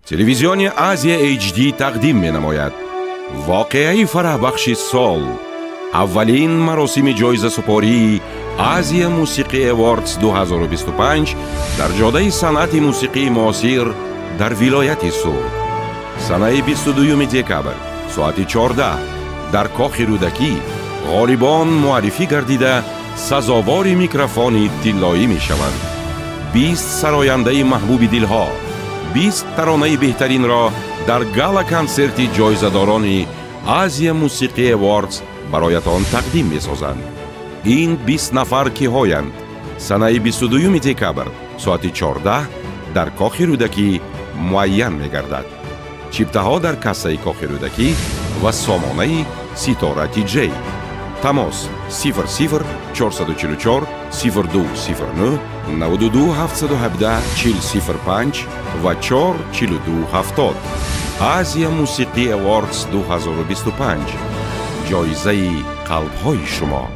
تلویزیون آزیا HD تقدیم می‌نماید واقعه فرحبخش سال، اولین مراسم جایزه سپاری آزیا موسیقی اواردز 2025 در جاده صنعت موسیقی معاصر در ولایت سوق. سنه 22 دکبر ساعت 14 در کاخ رودکی غالبان معرفی گردیده سزاوار میکروفون طلایی می شوند. 20 سراینده محبوب دلها، 20 ترانه بهترین را در گالا کنسرت جایزه‌داران آزیا موسیقی اواردز برایتان تقدیم می سازند. این 20 نفر که هایند سنه 22 دکبر ساعت 14 در کاخ رودکی معین می گردد. چیپته ها در کاسه کاخ رودکی و سامانه ستاره TJ. تماس 00 444 0209 92 717 4005 و 44270. آزیا موسیقی اواردز 2025 جایزه قلب های شما.